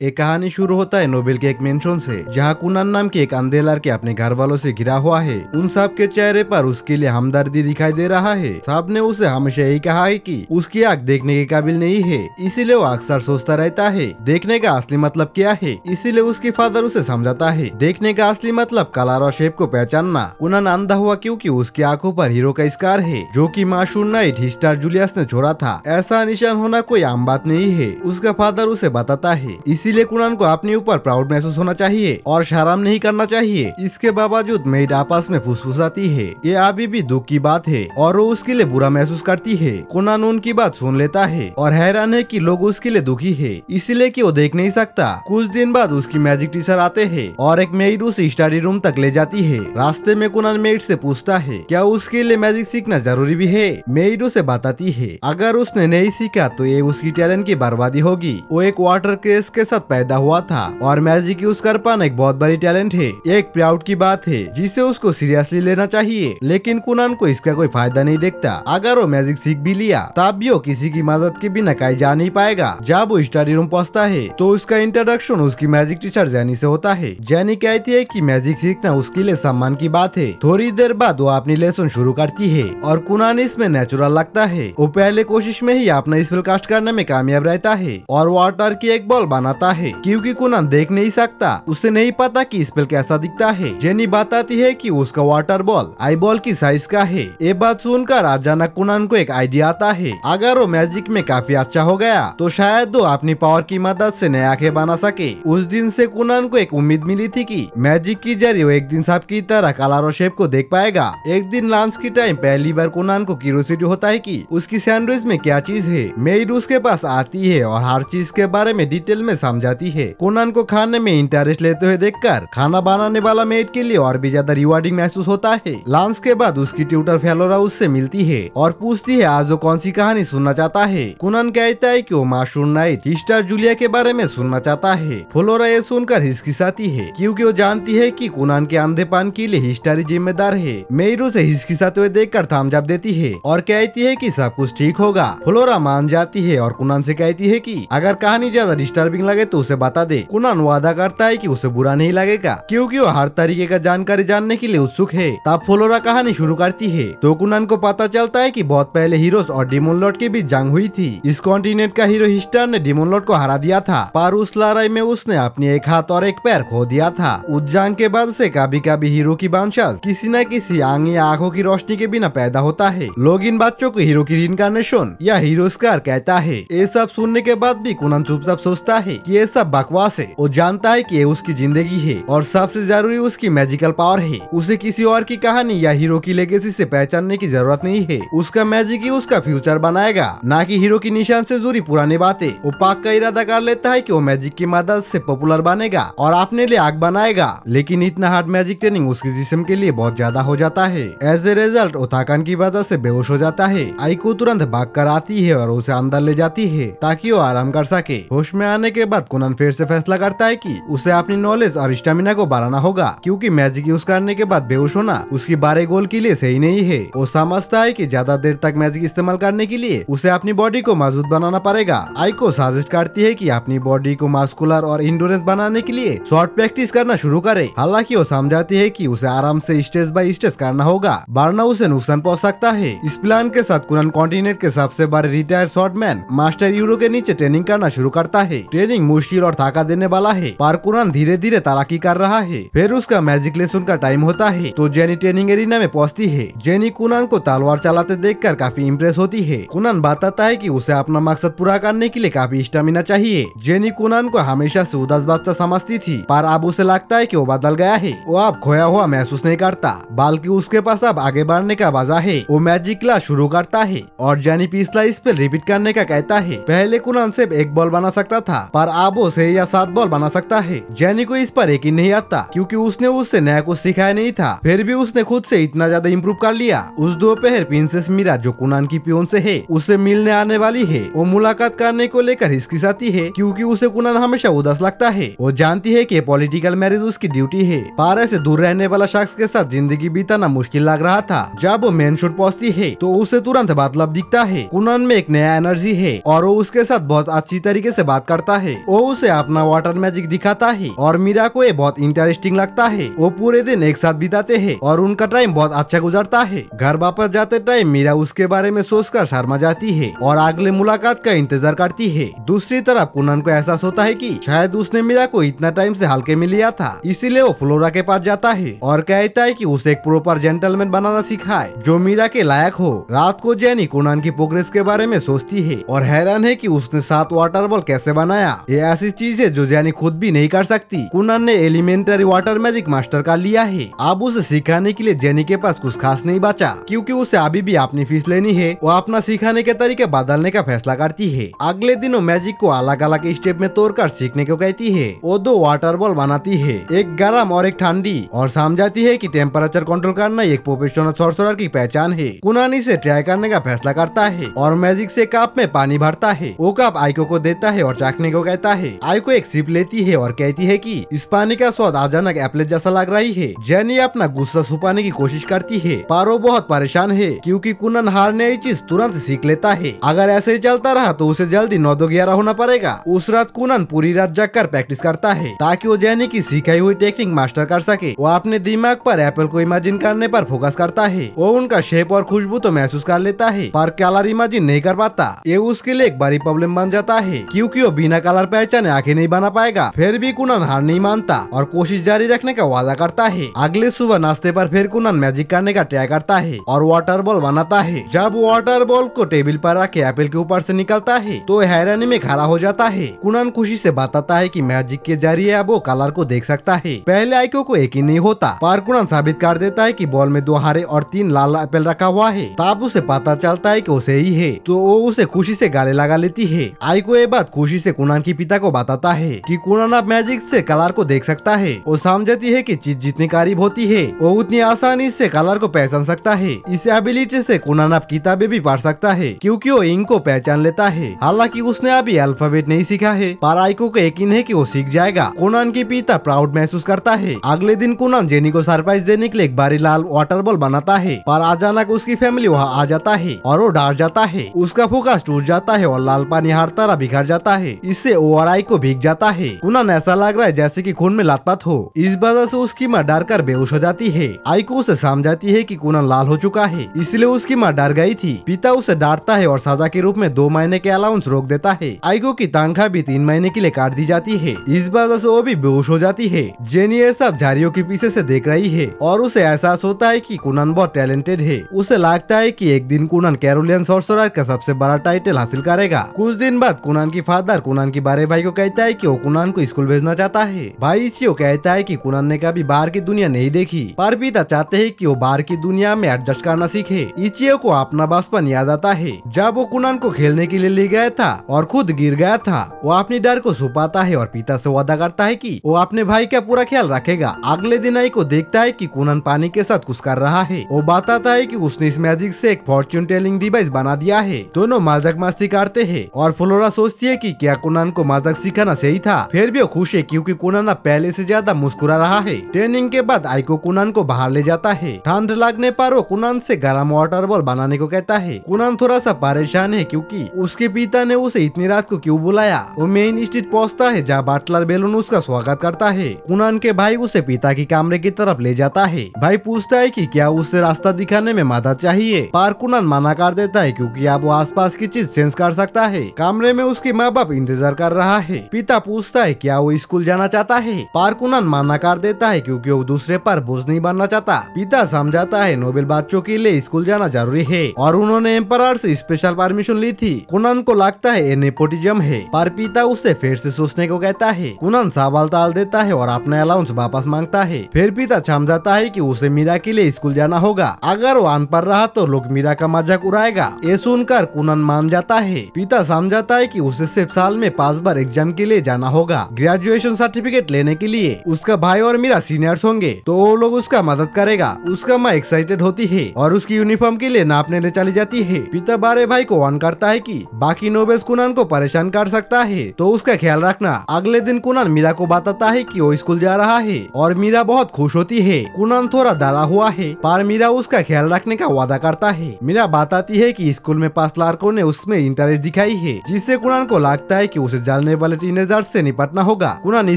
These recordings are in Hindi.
एक कहानी शुरू होता है नोबेल के एक मेंशन से, जहाँ कुनान नाम के एक अंधे लड़के अपने घर वालों से घिरा हुआ है। उन सब के चेहरे पर उसके लिए हमदर्दी दिखाई दे रहा है। सब ने उसे हमेशा यही कहा है कि उसकी आंख देखने के काबिल नहीं है, इसीलिए वो अक्सर सोचता रहता है देखने का असली मतलब क्या है। इसीलिए उसके फादर उसे समझाता है देखने का असली मतलब कलर और शेप को पहचानना। कुनान अंधा हुआ क्योंकि उसकी आंखों पर हीरो का स्कार है, जो कि माशूम नाइट हिस्टर जूलियस ने छोड़ा था। ऐसा निशान होना कोई आम बात नहीं है, उसका फादर उसे बताता है। इसीलिए कुनान को अपने ऊपर प्राउड महसूस होना चाहिए और शर्म नहीं करना चाहिए। इसके बावजूद मेड आपस में फुसफुसाती है, ये अभी भी दुख की बात है और वो उसके लिए बुरा महसूस करती है। कुनान उनकी बात सुन लेता है और हैरान है कि लोग उसके लिए दुखी है, इसलिए कि वो देख नहीं सकता। कुछ दिन बाद उसकी मैजिक टीचर आते हैं और एक मेड उसे स्टडी रूम तक ले जाती है। रास्ते में कुनान मेड से पूछता है क्या उसके लिए मैजिक सीखना जरूरी भी है। मेड उसे बताती है अगर उसने नहीं सीखा तो ये उसकी टैलेंट की बर्बादी होगी। वो एक वाटर क्रेस के साथ पैदा हुआ था और मैजिक यूज कर पाना एक बहुत बड़ी टैलेंट है, एक प्राउड की बात है जिसे उसको सीरियसली लेना चाहिए। लेकिन कुनान को इसका कोई फायदा नहीं दिखता। अगर वो मैजिक सीख भी लिया तब भी वो किसी की मदद के बिना कहीं जा नहीं पाएगा। जब वो स्टडी रूम पहुंचता है तो उसका इंट्रोडक्शन उसकी मैजिक टीचर जेनी से होता है। जेनी कहती है कि मैजिक सीखना उसके लिए सम्मान की बात है। थोड़ी देर बाद वो अपनी लेसन शुरू करती है और कुनान इसमें नेचुरल लगता है। वो पहले कोशिश में ही अपना स्पेल कास्ट करने में कामयाब रहता है और वाटर की एक बॉल बनाता है। क्योंकि कुनान देख नहीं सकता, उसे नहीं पता कि स्पेल कैसा दिखता है। जेनी बताती है कि उसका वाटर बॉल आई बॉल की साइज का है। ये बात सुनकर अचानक कुनान को एक आइडिया आता है, अगर वो मैजिक में काफी अच्छा हो गया तो शायद वो अपनी पावर की मदद से नए आंखें बना सके। उस दिन से कुनान को एक उम्मीद मिली थी कि मैजिक की जरिए वो एक दिन सबकी तरह कलर और शेप को देख पाएगा। एक दिन लंच की टाइम पहली बार कुनान को क्यूरियोसिटी होता है कि उसकी सैंडविच में क्या चीज है। मेड उसके पास आती है और हर चीज के बारे में डिटेल में समझाती है। कुनान को खाने में इंटरेस्ट लेते हुए देखकर खाना बनाने वाला मेड के लिए और भी ज्यादा रिवार्डिंग महसूस होता है। लंच के बाद उसकी ट्यूटर फेलोरा उससे मिलती है और पूछती है आज वो कौन सी कहानी सुनना चाहता है। कुनान कहता है कि वो माशूम नाइट हिस्टर जूलिया के बारे में सुनना चाहता है। फ्लोरा ये सुनकर हिचकिचाती है क्योंकि वो जानती है कि कुनान के अंधेपन के लिए हिस्टर जिम्मेदार है। मेड उसे हिचकिचाते हुए देखकर थम्स अप देती है और कहती है कि सब कुछ ठीक होगा। फ्लोरा मान जाती है और कुनान से कहती है कि अगर कहानी ज्यादा डिस्टर्बिंग लगे तो उसे बता दे। कुनान वादा करता है कि उसे बुरा नहीं लगेगा क्योंकि वो हर तरीके का जानकारी जानने के लिए उत्सुक है। तब फ्लोरा कहानी शुरू करती है तो कुनान को पता चलता है कि बहुत पहले हीरोज और डिमोन लॉर्ड के बीच जंग हुई थी। इस कॉन्टिनेंट का हीरो हिस्टर ने डिमोन लॉर्ड को हरा दिया था, पर उस लड़ाई में उसने अपने एक हाथ और एक पैर खो दिया था। उस जंग के बाद से कभी कभी हीरो की वंशज किसी न किसी आंख या आंखों की रोशनी के बिना पैदा होता है। लोग इन बच्चों को हीरो की रिइंकार्नेशन या हीरो स्कार कहता है। ये सब सुनने के बाद भी कुनान चुपचाप सोचता है कि ये सब बकवास है। वो जानता है कि ये उसकी जिंदगी है और सबसे जरूरी उसकी मैजिकल पावर है। उसे किसी और की कहानी या हीरो की लेगेसी से पहचानने की जरूरत नहीं है। उसका मैजिक ही उसका फ्यूचर बनाएगा, ना कि हीरो की निशान से जुड़ी पुरानी बातें। वो पक्का इरादा कर लेता है कि वो मैजिक की मदद से पॉपुलर बनेगा और अपने लिए आग बनाएगा। लेकिन इतना हार्ड मैजिक ट्रेनिंग उसके जिस्म के लिए बहुत ज्यादा हो जाता है। एज ए रिजल्ट वो थकान की वजह से बेहोश हो जाता है। आइको तुरंत भाग कर आती है और उसे अंदर ले जाती है ताकि वो आराम कर सके। होश में आने के बाद कुनान फिर से फैसला करता है कि उसे अपनी नॉलेज और स्टेमिना को बढ़ाना होगा, क्योंकि मैजिक यूज करने के बाद बेहोश होना उसकी बारे गोल के लिए सही नहीं है। वो समझता है कि ज्यादा देर तक मैजिक इस्तेमाल करने के लिए उसे अपनी बॉडी को मजबूत बनाना पड़ेगा। आइको सजेस्ट करती है कि अपनी बॉडी को मस्कुलर और इंडोरेंस बनाने के लिए शॉर्ट प्रैक्टिस करना शुरू करे। हालांकि वो समझाती है कि उसे आराम से स्टेज बाय स्टेज करना होगा, वरना उसे नुकसान पहुंच सकता है। इस प्लान के साथ कुनान कॉन्टिनेंट के सबसे बड़े रिटायर्ड शॉर्टमैन मास्टर यूरो के नीचे ट्रेनिंग करना शुरू करता है। ट्रेनिंग मुश्किल और थका देने वाला है, पर कुनान धीरे धीरे तरक्की कर रहा है। फिर उसका मैजिक लेसन का टाइम होता है तो जेनी ट्रेनिंग एरिना में पहुंचती है। जेनी कुनान को तलवार चलाते देखकर काफी इम्प्रेस होती है। कुनान बताता है कि उसे अपना मकसद पूरा करने के लिए काफी स्टेमिना चाहिए। जेनी कुनान को हमेशा से उदास बच्चा समझती थी, पर अब उसे लगता है कि वो बदल गया है। वो अब खोया हुआ महसूस नहीं करता, बल्कि उसके पास अब आगे बढ़ने का वजह है। वो मैजिक क्लास शुरू करता है और जेनी पिछला स्पेल रिपीट करने का कहता है। पहले कुनान सिर्फ एक बॉल बना सकता था, पर अब वो 6 या 7 बॉल बना सकता है। जेनी को इस पर यकीन नहीं आता क्योंकि उसने उससे नया कुछ सिखाया नहीं था। फिर भी उसने खुद से इतना ज्यादा इम्प्रूव कर लिया। उस दोपहर प्रिंसेस मीरा जो कुनान की पियोन से है उसे मिलने आने वाली है। वो मुलाकात करने को लेकर हिचकिचाती है क्योंकि उसे कुनान हमेशा उदास लगता है। वो जानती है कि पॉलिटिकल मैरिज उसकी ड्यूटी है, पर ऐसे दूर रहने वाला शख्स के साथ जिंदगी बिताना मुश्किल लग रहा था। जब वो मेन शूट पहुंचती है तो उसे तुरंत बदलाव दिखता है। कुनान में एक नया एनर्जी है और वो उसके साथ बहुत अच्छी तरीके से बात करता है। वो उसे अपना वाटर मैजिक दिखाता है और मीरा को ये बहुत इंटरेस्टिंग लगता है। वो पूरे दिन एक साथ बिताते हैं और उनका टाइम बहुत अच्छा गुजरता है। घर वापस जाते टाइम मीरा उसके बारे में सोचकर शर्मा जाती है और अगले मुलाकात का इंतजार करती है। दूसरी तरफ कुनन को एहसास होता है कि शायद उसने मीरा को इतना टाइम से हल्के में लिया था, इसीलिए वो फ्लोरा के पास जाता है और कहता है कि उसे एक प्रॉपर जेंटलमैन बनाना सिखाए जो मीरा के लायक हो। रात को जेनी कुनन की प्रोग्रेस के बारे में सोचती है और हैरान है कि उसने 7 वाटर बॉल कैसे बनाया। ये ऐसी चीज है जो जेनी खुद भी नहीं कर सकती। कुनन ने एलिमेंटरी वाटर मैजिक मास्टर कर लिया है। अब उसे सिखाने के लिए जेनी के पास कुछ खास नहीं बचा, क्योंकि उसे अभी भी अपनी फीस लेनी है। वो अपना सिखाने के तरीके बदलने का फैसला करती है। अगले दिन वो मैजिक को अलग अलग स्टेप में तोड़कर सीखने को कहती है। वो 2 वाटर बॉल बनाती है, एक गर्म और एक ठंडी, और समझाती है कि टेम्परेचर कंट्रोल करना एक प्रोफेशनल सॉर्सरर की पहचान है। कुनन इसे ट्राई करने का फैसला करता है और मैजिक से कप में पानी भरता है। वो कप आइको को देता है और चखने को कहता है। आइको एक सिप लेती है और कहती है कि इस पानी का स्वाद अचानक एप्पल जैसा लग रही है। जेनी अपना गुस्सा छुपाने की कोशिश करती है, पर वो बहुत परेशान है क्योंकि कुनन हार नई चीज तुरंत सीख लेता है। अगर ऐसे ही चलता रहा तो उसे जल्दी 9-11 होना पड़ेगा। उस रात कुनन पूरी रात जगकर प्रैक्टिस करता है ताकि वो जेनी की सिखाई हुई टेक्निक मास्टर कर सके। वो अपने दिमाग पर एप्पल को इमेजिन करने पर फोकस करता है। वो उनका शेप और खुशबू तो महसूस कर लेता है, पर कलर इमेजिन नहीं कर पाता। ये उसके लिए एक बड़ी प्रॉब्लम बन जाता है क्योंकि वो बिना कलर पहचाने आंखें नहीं बना पाएगा। फिर भी कुनन हार नहीं मानता और कोशिश जारी रखने का वादा करता है। अगले सुबह नाश्ते पर फिर कुनन मैजिक करने का ट्राई करता है और वाटर बॉल बनाता है। जब वाटर बॉल को टेबल पर रख के एप्पल के ऊपर से निकलता है तो हैरानी में खड़ा हो जाता है। कुनन खुशी से बताता है कि मैजिक के जरिए अब वो कलर को देख सकता है। पहले आइको को यकीन नहीं होता, पर कुनन साबित कर देता है कि बॉल में 2 हरे और 3 लाल एप्पल रखा हुआ है। तब उसे पता चलता है कि वो सही है, तो वो उसे खुशी से गाले लगा लेती है। आइको ये बात खुशी से कुनन के पिता को बताता है कि कुनन अब मैजिक से कलर को देख सकता है। वो समझती है कि चीज जितनी करीब होती है वो उतनी आसानी से कलर को पहचान सकता है। इस एबिलिटी से कुनन अब किताबें भी पढ़ सकता है क्योंकि वो इंक को पहचान लेता है। हालांकि उसने अभी अल्फाबेट नहीं सीखा है, पर आइको को यकीन है कि वो सीख जाएगा। कुनन के पिता प्राउड महसूस करता है। अगले दिन कुनन जेनी को सरप्राइज देने के लिए एक बारी लाल वाटर बॉल बनाता है, पर अचानक उसकी फैमिली वहाँ आ जाता है और वो डर जाता है। उसका फोकस टूट जाता है और लाल पानी हर तरह बिखर जाता है। इससे वो और आइको भीग जाता है। कुनन ऐसा लग रहा है जैसे कि खून में लथपथ हो। इस वजह से उसकी माँ डर कर बेहोश हो जाती है। आइको उसे समझाती है कि कुनन लाल हो चुका है, इसलिए उसकी माँ डर गई थी। पिता उसे डांटता है और सजा के रूप में 2 महीने के अलाउंस रोक देता है। आइको की तनख्वाह भी 3 महीने के लिए काट दी जाती है। इस वजह से वो भी बेहोश हो जाती है। जेनी ये सब झाड़ियों के पीछे से देख रही है और उसे एहसास होता है कि कुनन बहुत टैलेंटेड है। उसे लगता है कि एक दिन कुनन कैरोलियन सॉर्सरर का सबसे बड़ा टाइटल हासिल करेगा। कुछ दिन बाद कुनन की फादर कुनन की बड़े भाई को कहता है कि वो कुनन को स्कूल भेजना चाहता है। भाई इचियो कहता है कि कुनन ने कभी बाहर की दुनिया नहीं देखी, पर पिता चाहते हैं कि वो बाहर की दुनिया में एडजस्ट करना सीखे। इचियो को अपना बचपन याद आता है जब वो कुनन को खेलने के लिए ले गया था और खुद गिर गया था। वो अपनी डर को छुपाता है और पिता से वादा करता है कि वो अपने भाई का पूरा ख्याल रखेगा। अगले दिन आई को देखता है कि कुनन पानी के साथ कुछ कर रहा है। वो बताता है कि उसने इस मैजिक से एक फॉर्च्यून टेलिंग डिवाइस बना दिया है। दोनों मजाक मस्ती करते हैं और फ्लोरा सोचती है कि क्या कुनन को मजाक सिखाना सही था। फिर भी वो खुश है क्योंकि कुनन अब पहले से ज्यादा मुस्कुरा रहा है। ट्रेनिंग के बाद आइको कुनन को बाहर ले जाता है। ठंड लगने पर वो कुनन से गर्म वाटर बॉल बनाने को कहता है। कुनन थोड़ा सा परेशान है क्योंकि उसके पिता ने उसे इतनी रात को क्यों बुलाया। वो मेन स्ट्रीट पहुंचता है जहाँ बटलर बेलून उसका स्वागत करता है। कुनन के भाई उसे पिता के कमरे की तरफ ले जाता है। भाई पूछता है कि क्या उसे रास्ता दिखाने में मदद चाहिए, पर कुनन मना कर देता है क्योंकि अब वो आसपास की चीज सेंस कर सकता है। कमरे में उसके माँ बाप इंतजार कर रहा है। पिता पूछता है क्या वो स्कूल जाना चाहता है, पर कुनन मना कर देता है क्योंकि वो दूसरे पर बोझ नहीं बनना चाहता। पिता समझाता है नोबेल बच्चों के लिए स्कूल जाना जरूरी है और उन्होंने एम्परर से स्पेशल परमिशन ली थी। कुनन को लगता है ये नेपोटिज्म है, पर पिता उससे फिर से सोचने को कहता है। कुनन सवाल टाल देता है और अपना अलाउंस वापस मांगता है। फिर पिता समझाता है कि उसे मीरा के लिए स्कूल जाना होगा। अगर वो अनपढ़ रहा तो लोग मीरा का मजाक उड़ाएगा। ये सुनकर कुनन मान जाता है। पिता समझाता है कि उसे सिर्फ साल में 5 बार एग्जाम के लिए जाना होगा, ग्रेजुएशन सर्टिफिकेट लेने के लिए। उसका भाई और मीरा सीनियर्स होंगे तो वो लोग उसका मदद करेगा। उसका माँ एक्साइटेड होती है और उसकी यूनिफॉर्म के लिए नापने ले चली जाती है। पिता बड़े भाई को वार्न करता है कि बाकी नोबेल्स कुनन को परेशान कर सकता है, तो उसका ख्याल रखना। अगले दिन कुनन मीरा को बताता है कि वो स्कूल जा रहा है और मीरा बहुत खुश होती है। कुनन थोड़ा डरा हुआ है, पर मीरा उसका ख्याल रखने का वादा करता है। मीरा बताती है कि स्कूल में 5 लड़कों ने उसमें इंटरेस्ट दिखाई है, जिससे कुनन को लगता है कि उसे चलने वाले टीनेजर्स से निपटना होगा। कुनान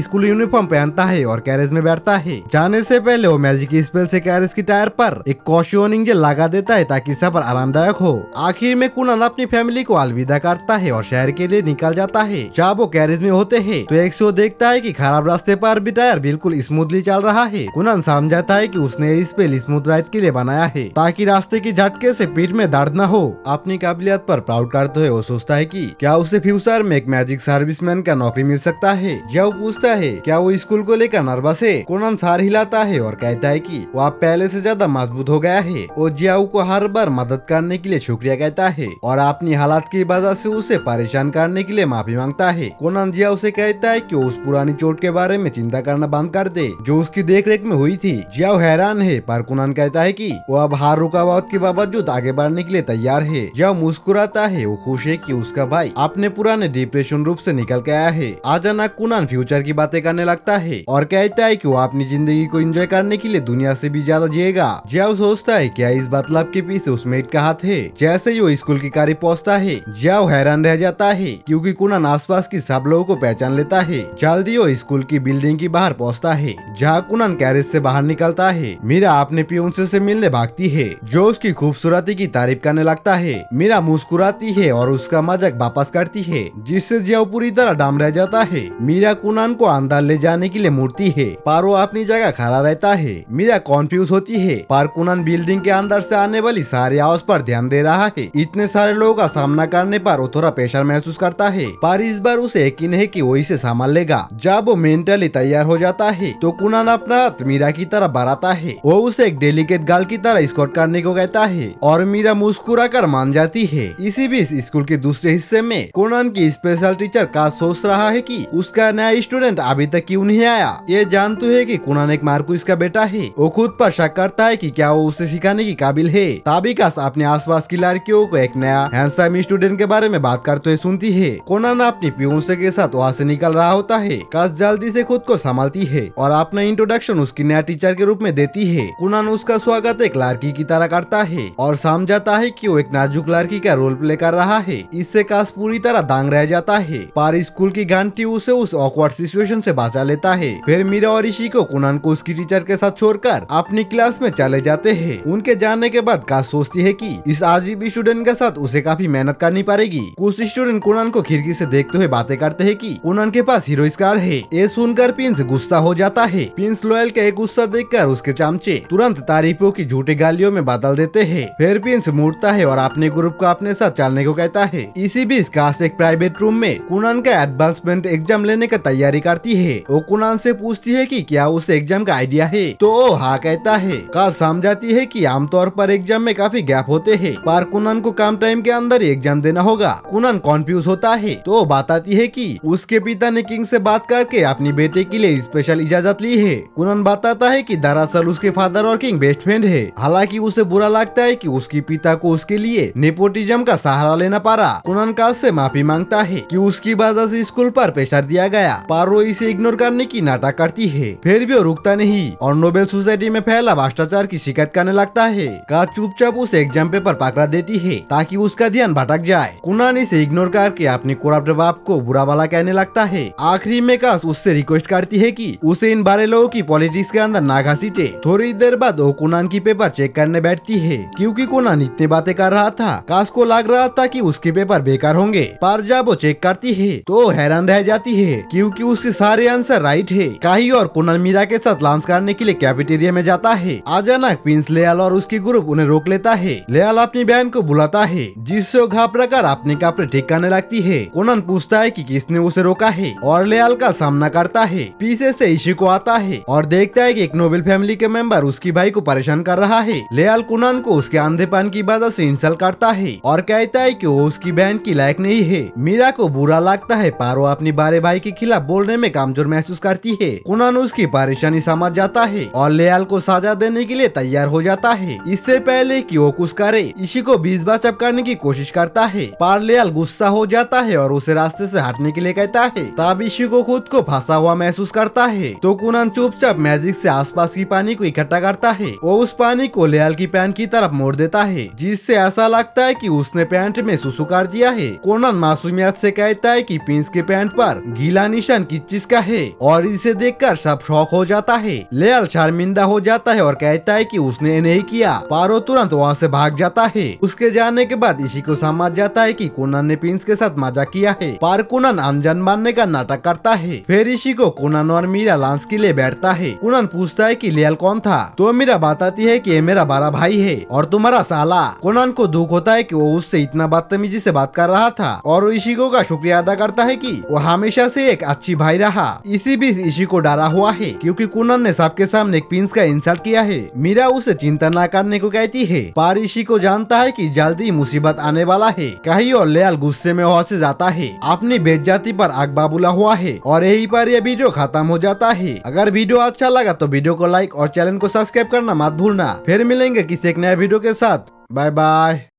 स्कूल यूनिफॉर्म पहनता है और कैरेज में बैठता है। जाने से पहले वो मैजिक स्पेल से कैरेज की टायर पर एक कॉशनिंग जेल लगा देता है ताकि सफर आरामदायक हो। आखिर में कुनान अपनी फैमिली को अलविदा करता है और शहर के लिए निकल जाता है। जब वो कैरेज में होते हैं तो एक शो देखता है कि खराब रास्ते पर भी टायर बिल्कुल स्मूथली चल रहा है। कुनान समझाता है कि उसने इस स्पेल स्मूथ राइड के लिए बनाया है ताकि रास्ते की झटके से पीठ में दर्द न हो। अपनी काबिलियत पर प्राउड करते हुए वो सोचता है कि क्या उसे फ्यूचर में एक मैजिक सर्विसमैन का नौकरी मिल सकता है। जो पूछता है क्या वो स्कूल को लेकर नर्वस है। कुनान सार हिलाता है और कहता है कि वो अब पहले से ज्यादा मजबूत हो गया है। वो जियाओ को हर बार मदद करने के लिए शुक्रिया कहता है और अपनी हालात की वजह से उसे परेशान करने के लिए माफी मांगता है। कुनान जियाओ से कहता है कि उस पुरानी चोट के बारे में चिंता करना बंद कर दे जो उसकी देखरेख में हुई थी। जियाओ हैरान है पर कुनान कहता है कि वो अब हार रुकावट के बावजूद आगे बढ़ने के लिए तैयार है। जियाओ मुस्कुराता है, वो खुश है कि उसका भाई अपने पुराने डिप्रेशन रूप से निकल के आया है। अचानक कुनान फ्यूचर की बातें करने लगता है और कहता है कि वो अपनी जिंदगी को एंजॉय करने के लिए दुनिया से भी ज्यादा जिएगा। जियाओ सोचता है क्या इस बदलाव के पीछे उस मेट का हाथ है। जैसे ही वो स्कूल की कारी पहुंचता है जियाओ हैरान रह जाता है क्योंकि कुनान आसपास की सब लोगों को पहचान लेता है। जल्दी वो स्कूल की बिल्डिंग की बाहर पहुंचता है जहाँ कुनान कैरेज से बाहर निकलता है। मीरा अपने पियोंसे से मिलने भागती है जो उसकी खूबसूरती की तारीफ करने लगता है। मीरा मुस्कुराती है और उसका मजाक वापस करती है जिससे जियाओ पूरी तरह डम रह जाता है। मीरा कुनान को अंदर ले जाने के लिए मुड़ती है पर वो अपनी जगह खड़ा रहता है। मीरा कॉन्फ्यूज होती है पर कुनान बिल्डिंग के अंदर से आने वाली सारी आवाज पर ध्यान दे रहा है। इतने सारे लोगों का सामना करने पर वो थोड़ा प्रेशर महसूस करता है पर इस बार उसे यकीन है कि वो इसे संभाल लेगा। जब वो मेंटली तैयार हो जाता है तो कुनान अपना हाथ मीरा की तरफ बढ़ाता है। वो उसे एक डेलिकेट गर्ल की तरह स्कॉट करने को कहता है और मीरा मुस्कुरा कर मान जाती है। इसी बीच स्कूल के दूसरे हिस्से में कुनान की स्पेशल टीचर का सोच रहा है कि उसका नया स्टूडेंट अभी तक क्यों नहीं आया। ये जानते हुए कि कुनान एक मार्कुस का बेटा है वो खुद पर शक करता है कि क्या वो उसे सिखाने की काबिल है। तभी काश अपने आसपास की लड़कियों को एक नया हैंडसम स्टूडेंट के बारे में बात करते हुए सुनती है। कुनान अपनी पियोंसे के साथ वहाँ से निकल रहा होता है। काश जल्दी से खुद को संभालती है और अपना इंट्रोडक्शन उसकी नया टीचर के रूप में देती है। कुनान उसका स्वागत एक लड़की की तरह करता है और समझाता है कि वो एक नाजुक लड़की का रोल प्ले कर रहा है। इससे काश पूरी तरह दांग रह जाता है पर स्कूल की घंटी उसे उस ऑकवर्ड सिचुएशन से बचा लेता है। फिर मीरा और ऋषि को कुनान को उसकी टीचर के साथ छोड़कर अपनी क्लास में चले जाते हैं। उनके जाने के बाद काश सोचती है कि इस अजीब स्टूडेंट के साथ उसे काफी मेहनत करनी पड़ेगी। कुछ स्टूडेंट कुनान को खिड़की से देखते हुए बातें करते हैं कि कुनान के पास हीरो स्कार है। ये सुनकर प्रिंस गुस्सा हो जाता है। प्रिंस लोयल का एक गुस्सा देखकर उसके चमचे तुरंत तारीफों की झूठी गालियों में बदल देते हैं। फिर प्रिंस मुड़ता है और अपने ग्रुप को अपने साथ चलने को कहता है। इसी बीच काश एक प्राइवेट रूम में कुनान का एडवांसमेंट एग्जाम लेने का तैयारी करती है। वो कुनान से पूछती है कि क्या उसे एग्जाम का आइडिया है तो वो हाँ कहता है। काश समझाती है कि आमतौर पर एग्जाम में काफी गैप होते हैं पर कुनान को कम टाइम के अंदर ही एग्जाम देना होगा। कुनान कॉन्फ्यूज होता है तो वो बताती है कि उसके पिता ने किंग से बात करके अपनी बेटे के लिए स्पेशल इजाजत ली है। कुनान बताता है कि दरअसल उसके फादर और किंग बेस्ट फ्रेंड है। हालांकि उसे बुरा लगता है कि उसके पिता को उसके लिए नेपोटिज्म का सहारा लेना पड़ा। कुनान काश से माफी मांगता है कि उसकी वजह से स्कूल पर प्रेशर दिया गया पर वो इसे इग्नोर करने की नाटक करती है। फिर भी वो रुकता नहीं और नोबेल सोसाइटी में फैला भ्रष्टाचार की शिकायत करने लगता है। काश चुपचाप उसे एग्जाम पेपर पकड़ा देती है ताकि उसका ध्यान भटक जाए। कुनान इसे इग्नोर करके अपनी करप्ट बाप को बुरा भला कहने लगता है। आखिरी में काश उससे रिक्वेस्ट करती है कि उसे इन बारे लोगों की पॉलिटिक्स के अंदर ना घसीटे। थोड़ी देर बाद वो कुनान की पेपर चेक करने बैठती है क्योंकि कुनान इतनी बातें कर रहा था। काश को लग रहा था कि उसके पेपर बेकार होंगे पर जब वो चेक करती है तो हैरान रह जाती है क्योंकि उसके सारे आंसर राइट है। काही और कुनान मीरा के साथ लंच करने के लिए कैफेटेरिया में जाता है। अचानक प्रिंस लेयल और उसकी ग्रुप उन्हें रोक लेता है। लेयल अपनी बहन को बुलाता है जिससे वो घबरा कर अपने कपड़े ठीक करने लगती है। कुनान पूछता है कि किसने उसे रोका है और लेयल का सामना करता है। पीछे से इशी को आता है और देखता है कि एक नोबेल फैमिली के मेंबर उसकी भाई को परेशान कर रहा है। लेयल कुनान को उसके अंधेपन की वजह से इंसल्ट करता है और कहता है कि वो उसकी बहन की लायक नहीं है। मीरा को बुरा लगता है पर वो अपनी बड़े भाई के खिलाफ बोलने में कमजोर महसूस करती है। कुनान उसकी परेशानी समझ जाता है और लेयल को सजा देने के लिए तैयार हो जाता है। इससे पहले कि वो कुछ करे इसी को बीच बचाव करने की कोशिश करता है पर लेयल गुस्सा हो जाता है और उसे रास्ते से हटने के लिए कहता है। तब इशी को खुद को फंसा हुआ महसूस करता है तो कुनान चुपचाप मैजिक से आसपास की पानी को इकट्ठा करता है। वो उस पानी को लेयल की पैंट की तरफ मोड़ देता है जिससे ऐसा लगता है कि उसने पैंट में सुसु कर दिया है। कुनान मासूमियत से कहता है कि प्रिंस के पैंट पर गीला निशान किस चीज का है और इसे देखकर सब शौक हो जाता है। लियाल शर्मिंदा हो जाता है और कहता है कि उसने नहीं किया। पारो तुरंत वहाँ से भाग जाता है। उसके जाने के बाद इशिको समझ जाता है कि कुनन ने प्रिंस के साथ मजाक किया है, पर कुनन अनजान मानने का नाटक करता है। फिर इशिको कुनन और मीरा लंच के लिए बैठता है। कुनन पूछता है कि लियाल कौन था, तो मीरा बताती है कि ये मेरा बड़ा भाई है और तुम्हारा साला। कुनन को दुख होता है कि वो उससे इतना बदतमीजी से बात कर रहा था और वो इशिको का शुक्रिया अदा करता है कि वो हमेशा से एक अच्छी भाई रहा। इसी बीच इशिको डरा हुआ है क्योंकि कुनन ने सबके सामने प्रिंस का इंसल्ट किया है। मीरा उसे चिंता न करने को कहती है, पर इशिको जानता है कि जल्दी मुसीबत आने वाला है। कहीं और लियाल गुस्से में होश से जाता है, अपनी बेइज्जती पर आग बाबूला हुआ है और यहीं पर यह वीडियो खत्म हो जाता है। अगर वीडियो अच्छा लगा तो वीडियो को लाइक और चैनल को सब्सक्राइब करना मत भूलना। फिर मिलेंगे किसी एक नए वीडियो के साथ। Bye bye.